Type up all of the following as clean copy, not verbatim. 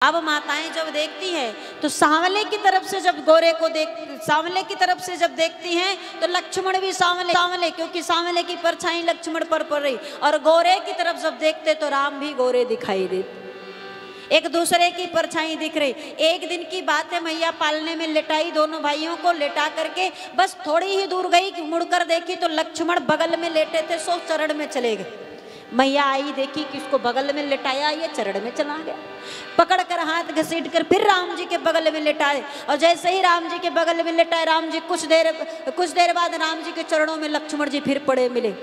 अब माताएं जब देखती हैं तो सांवले की तरफ से जब गोरे को सांवले की तरफ से जब देखती हैं तो लक्ष्मण भी सांवले क्योंकि सांवले की परछाई लक्ष्मण पर पड़ रही, और गोरे की तरफ जब देखते तो राम भी गोरे दिखाई देते, एक दूसरे की परछाई दिख रही। एक दिन की बात है, मैया पालने में लेटाई, दोनों भाइयों को लेटा करके बस थोड़ी ही दूर गई कि मुड़कर देखी तो लक्ष्मण बगल में लेटे थे, सो चरण में चले गए। मैया आई, देखी कि उसको बगल में लेटाया, ये चरण में चला गया। पकड़ कर हाथ घसीट कर फिर राम जी के बगल में लेटाए, और जैसे ही राम जी के बगल में लेटाए राम जी, कुछ देर बाद राम जी के चरणों में लक्ष्मण जी फिर पड़े मिले।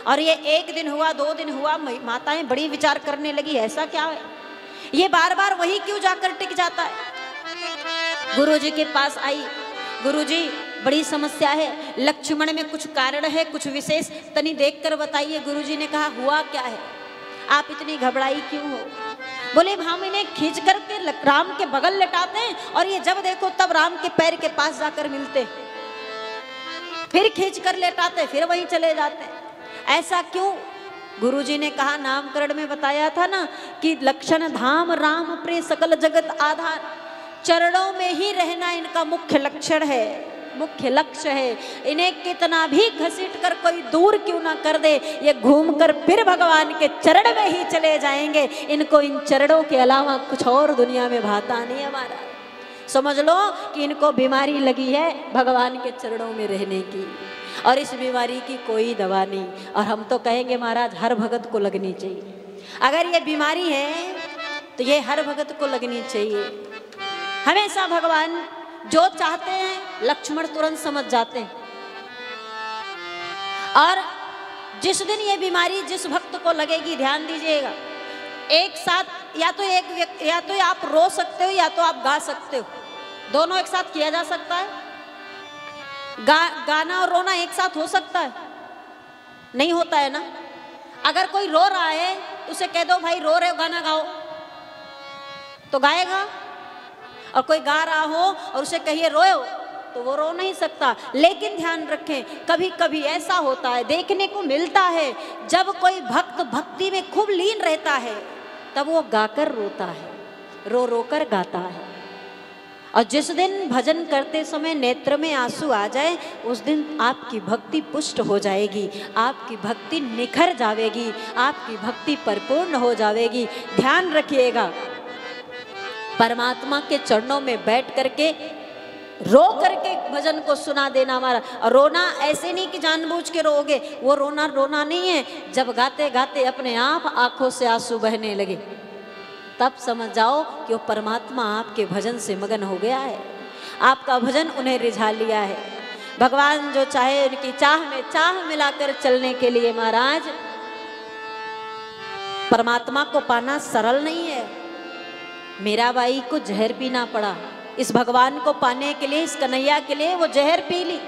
और ये एक दिन हुआ, 2 दिन हुआ, माताएं बड़ी विचार करने लगी, ऐसा क्या है, ये बार बार वही क्यों जाकर टिक जाता है। गुरु जी के पास आई, गुरु जी बड़ी समस्या है, लक्ष्मण में कुछ कारण है, कुछ विशेष तनी देखकर बताइए। गुरु जी ने कहा हुआ क्या है, आप इतनी घबराई क्यों हो। बोले हम इन्हें खींच करके राम के बगल लटाते हैं और ये जब देखो तब राम के पैर के पास जाकर मिलते, फिर खींच कर लेटाते, फिर वहीं चले जाते, ऐसा क्यों। गुरुजी ने कहा नामकरण में बताया था ना कि लक्षण धाम राम प्रिय सकल जगत आधार, चरणों में ही रहना इनका मुख्य लक्षण है, मुख्य लक्ष्य है। इन्हें कितना भी घसीट कर कोई दूर क्यों ना कर दे, ये घूमकर फिर भगवान के चरण में ही चले जाएंगे। इनको इन चरणों के अलावा कुछ और दुनिया में भाता नहीं हमारा। समझ लो कि इनको बीमारी लगी है भगवान के चरणों में रहने की, और इस बीमारी की कोई दवा नहीं। और हम तो कहेंगे महाराज हर भगत को लगनी चाहिए। अगर ये बीमारी है तो ये हर भगत को लगनी चाहिए। हमेशा भगवान जो चाहते हैं लक्ष्मण तुरंत समझ जाते हैं, और जिस दिन ये बीमारी जिस भक्त को लगेगी, ध्यान दीजिएगा, एक साथ या तो आप रो सकते हो या तो आप गा सकते हो, दोनों एक साथ किया जा सकता है। गाना और रोना एक साथ हो सकता है? नहीं होता है ना। अगर कोई रो रहा है तो उसे कह दो भाई रो रहे हो गाना गाओ, तो गाएगा। और कोई गा रहा हो और उसे कहिए रोयो तो वो रो नहीं सकता। लेकिन ध्यान रखें, कभी कभी ऐसा होता है, देखने को मिलता है, जब कोई भक्त भक्ति में खूब लीन रहता है तब वो गाकर रोता है, रो रो कर गाता है। और जिस दिन भजन करते समय नेत्र में आंसू आ जाए उस दिन आपकी भक्ति पुष्ट हो जाएगी, आपकी भक्ति निखर जाएगी, आपकी भक्ति परिपूर्ण हो जाएगी। ध्यान रखिएगा, परमात्मा के चरणों में बैठ करके रो करके भजन को सुना देना हमारा। और रोना ऐसे नहीं कि जानबूझ के रोगे, वो रोना नहीं है। जब गाते गाते अपने आप आंखों से आंसू बहने लगे तब समझ जाओ कि वो परमात्मा आपके भजन से मगन हो गया है, आपका भजन उन्हें रिझा लिया है। भगवान जो चाहे उनकी चाह में चाह मिलाकर चलने के लिए महाराज, परमात्मा को पाना सरल नहीं है। मीराबाई को जहर पीना पड़ा इस भगवान को पाने के लिए, इस कन्हैया के लिए वो जहर पी ली।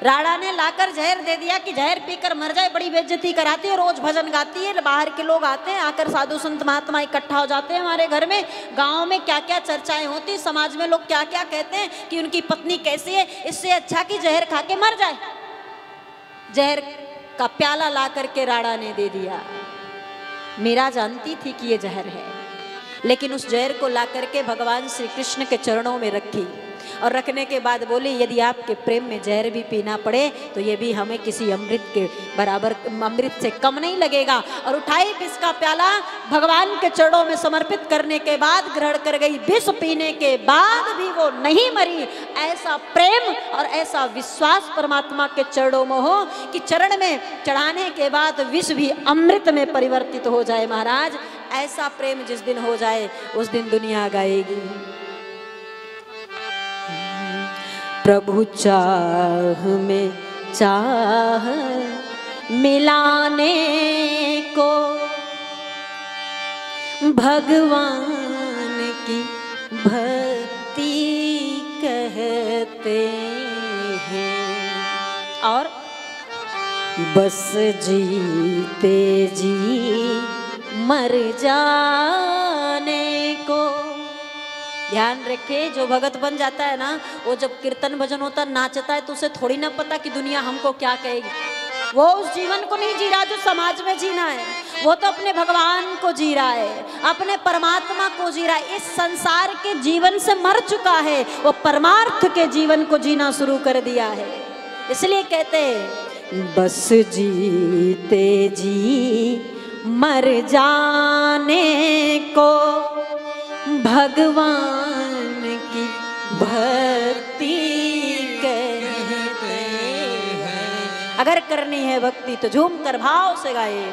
राणा ने लाकर जहर दे दिया कि जहर पीकर मर जाए, बड़ी बेइज्जती कराती है, रोज भजन गाती है, बाहर के लोग आते हैं, आकर साधु संत महात्मा इकट्ठा हो जाते हैं हमारे घर में, गांव में क्या क्या चर्चाएं होती, समाज में लोग क्या क्या कहते हैं कि उनकी पत्नी कैसी है, इससे अच्छा कि जहर खा के मर जाए। जहर का प्याला ला करके राणा ने दे दिया। मीरा जानती थी कि ये जहर है, लेकिन उस जहर को ला करके भगवान श्री कृष्ण के चरणों में रखी, और रखने के बाद बोली यदि आपके प्रेम में जहर भी पीना पड़े तो ये भी हमें किसी अमृत के बराबर, अमृत से कम नहीं लगेगा। और उठाई विष का प्याला, भगवान के चरणों में समर्पित करने के बाद ग्रहण कर गई। विष पीने के बाद भी वो नहीं मरी। ऐसा प्रेम और ऐसा विश्वास परमात्मा के चरणों में हो कि चरण में चढ़ाने के बाद विष भी अमृत में परिवर्तित हो जाए। महाराज ऐसा प्रेम जिस दिन हो जाए उस दिन दुनिया गाएगी। प्रभु चाह में चाह मिलाने को भगवान की भक्ति कहते हैं, और बस जीते जी मर जाने को। ध्यान रखे, जो भगत बन जाता है ना, वो जब कीर्तन भजन होता नाचता है तो उसे थोड़ी ना पता कि दुनिया हमको क्या कहेगी। वो उस जीवन को नहीं जी रहा जो समाज में जीना है, वो तो अपने भगवान को जी रहा है, अपने परमात्मा को जी रहा है। इस संसार के जीवन से मर चुका है, वो परमार्थ के जीवन को जीना शुरू कर दिया है। इसलिए कहते हैं बस जीते जी मर जाने को भगवान की भक्ति कहते हैं। अगर करनी है भक्ति तो झूम कर भाव से गाए।